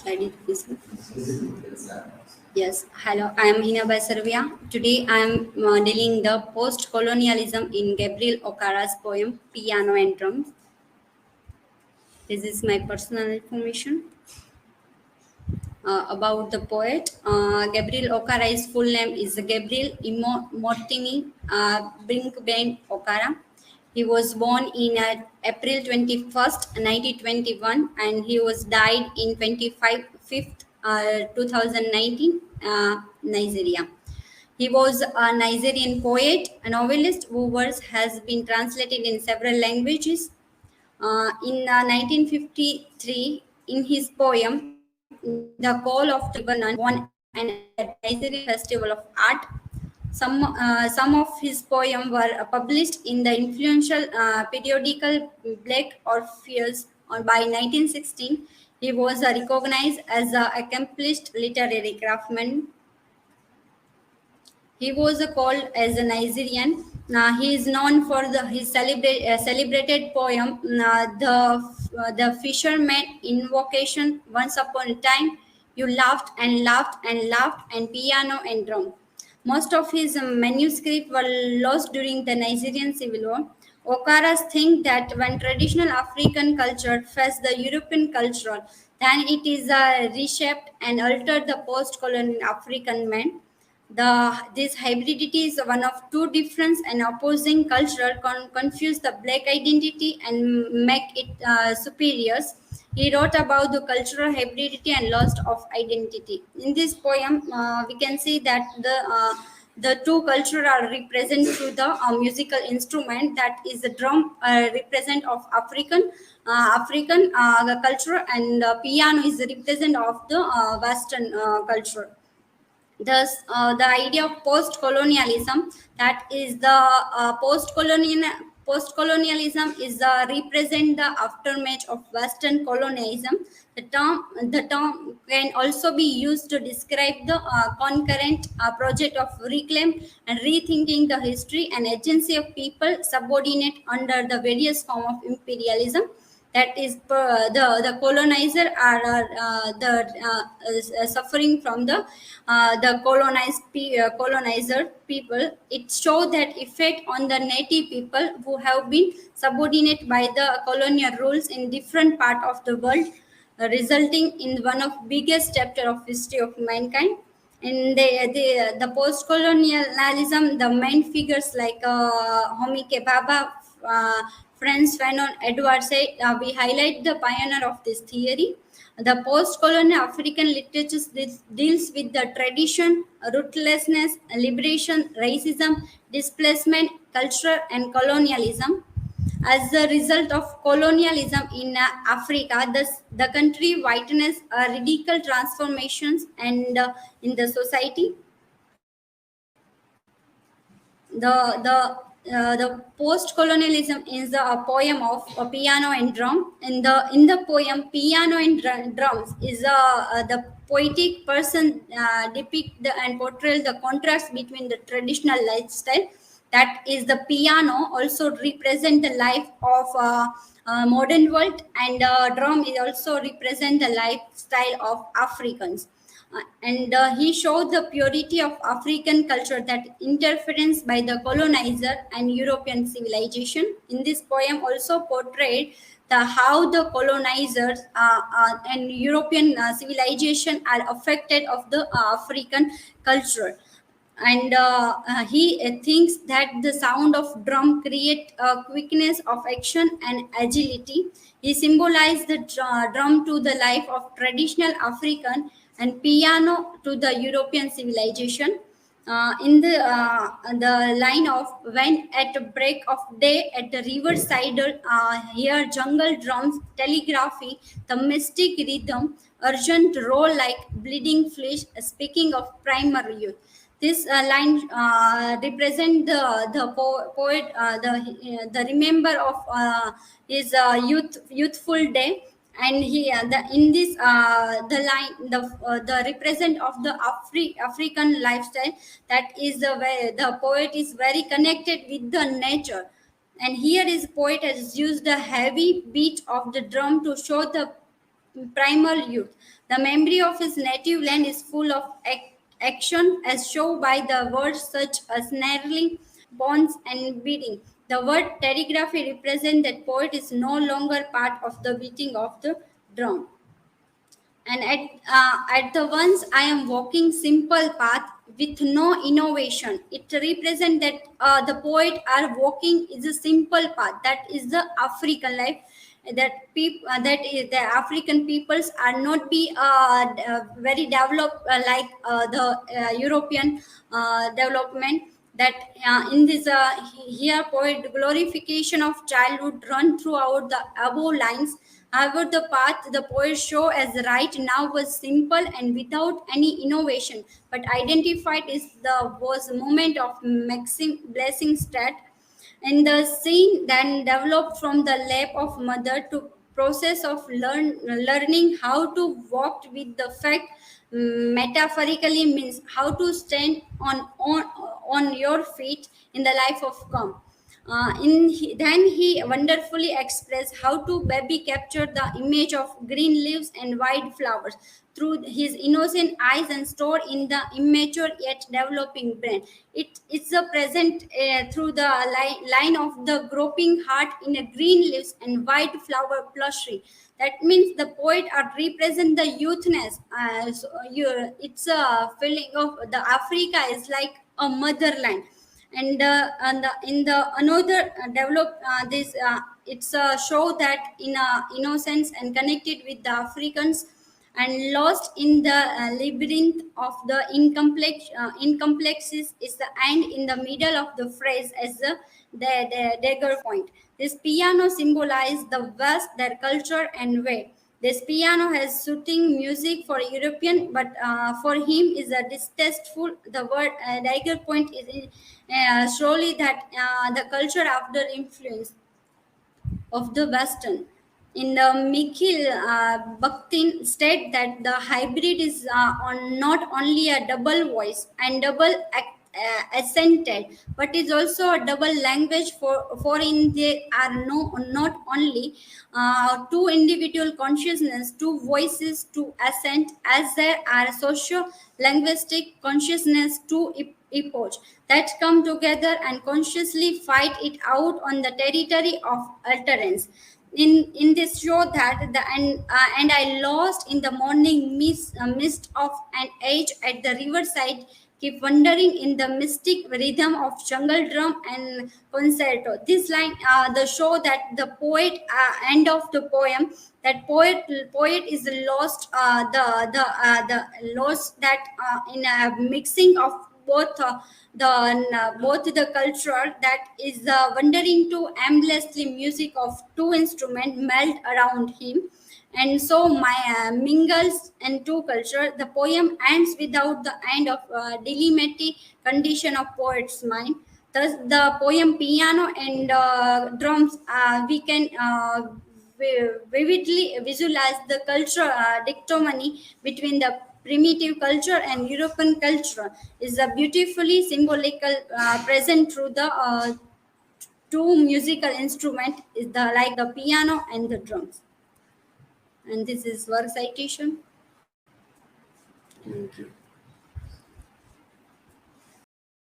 Slide it, please. Yes, hello, I am Hina Baisarvia. Today I am dealing the post-colonialism in Gabriel Okara's poem Piano and Drums. This is my personal information about the poet. Gabriel Okara's full name is Gabriel Mortini Brinkbein Okara. He was born in April 21st, 1921, and he was died in 25th, 2019, Nigeria. He was a Nigerian poet, a novelist whose works has been translated in several languages. In 1953, in his poem "The Call of the River," won an award at Nigerian Festival of Art. Some of his poems were published in the influential periodical Black Orpheus. By 1916, he was recognized as an accomplished literary craftsman. He was called as a Nigerian. He is known for his celebrated poem, the Fisherman Invocation. Once upon a time, you laughed and laughed and laughed, and piano and drum. Most of his manuscripts were lost during the Nigerian Civil War. Okaras think that when traditional African culture faced the European culture, then it is reshaped and altered the post-colonial African man. This hybridity is one of two different and opposing cultural confuse the black identity and make it superiors. He wrote about the cultural hybridity and loss of identity. In this poem, we can see that the two cultures are represented through the musical instrument, that is the drum represent of African culture, and piano is the represent of the Western culture. Thus, the idea of post-colonialism, that is the post-colonialism is represent the aftermath of Western colonialism. The term can also be used to describe the concurrent project of reclaim and rethinking the history and agency of people subordinate under the various form of imperialism. That is, the colonizer are suffering from the colonizer people. It shows that effect on the native people who have been subordinated by the colonial rules in different part of the world, resulting in one of biggest chapter of history of mankind. In the post-colonialism, the main figures like Homike Baba, Franz Fanon, Edward Said, we highlight the pioneer of this theory. The post-colonial African literature deals with the tradition, rootlessness, liberation, racism, displacement, culture, and colonialism. As a result of colonialism in Africa, the country witnessed radical transformations and in the society. The post-colonialism is a poem of a piano and drum. In the poem, piano and drums is the poetic person depict and portray the contrast between the traditional lifestyle, that is the piano also represent the life of modern world, and drum is also represent the lifestyle of Africans. And he showed the purity of African culture that interference by the colonizer and European civilization. In this poem also portrayed how the colonizers and European civilization are affected of the African culture. And he thinks that the sound of drum create a quickness of action and agility. He symbolized the drum to the life of traditional African and piano to the European civilization. In the line of when at break of day at the riverside, here jungle drums, telegraphy, the mystic rhythm, urgent roll like bleeding flesh, speaking of primary youth. This line represent the poet, the remember of his youthful day. And he in this the line the represent of the African lifestyle, that is the way the poet is very connected with the nature. And here is poet has used the heavy beat of the drum to show the primal youth. The memory of his native land is full of action, as shown by the words such as snarling, bonds, and beating. The word telegraphy represents that poet is no longer part of the beating of the drum. And at the once I am walking simple path with no innovation. It represents that the poet are walking is a simple path, that is the African life, that people that is the African peoples are not be very developed like the European development. That in this here poet glorification of childhood run throughout the above lines. However, the path the poet show as right now was simple and without any innovation, but identified is the was moment of maxim blessing stat, and the scene then developed from the lap of mother to process of learning how to walk with the fact, metaphorically means how to stand on your feet in the life of come. Then he wonderfully expressed how to baby capture the image of green leaves and white flowers through his innocent eyes and stored in the immature yet developing brain. It's a present through the line of the groping heart in a green leaves and white flower plushy. That means the poet are represent the youthness. It's a feeling of the Africa is like a motherland. And in the another develop this it's a show that in innocence and connected with the Africans and lost in the labyrinth of the incomplexes is the end in the middle of the phrase as the dagger point. This piano symbolizes the West, their culture and way. This piano has soothing music for European, but for him is a distasteful. The word dagger point is surely that the culture after influence of the Western. In the Mikhail Bakhtin state that the hybrid is not only a double voice and double accented, but is also a double language for in they are no not only two individual consciousness, two voices, two accent, as there are socio linguistic consciousness, two epoch that come together and consciously fight it out on the territory of utterance. In this show that the and I lost in the morning mist of an age at the riverside, keep wandering in the mystic rhythm of jungle drum and concerto. This line the show that the poet end of the poem, that poet is lost the lost that in a mixing of both both the culture that is wandering to aimlessly music of two instruments melt around him, and so my mingles and two culture. The poem ends without the end of delimited condition of poet's mind. Thus, the poem piano and drums we can vividly visualize the culture dichotomy between the primitive culture and European culture is a beautifully symbolical present through the two musical instrument is the like the piano and the drums. And this is work citation. Thank you.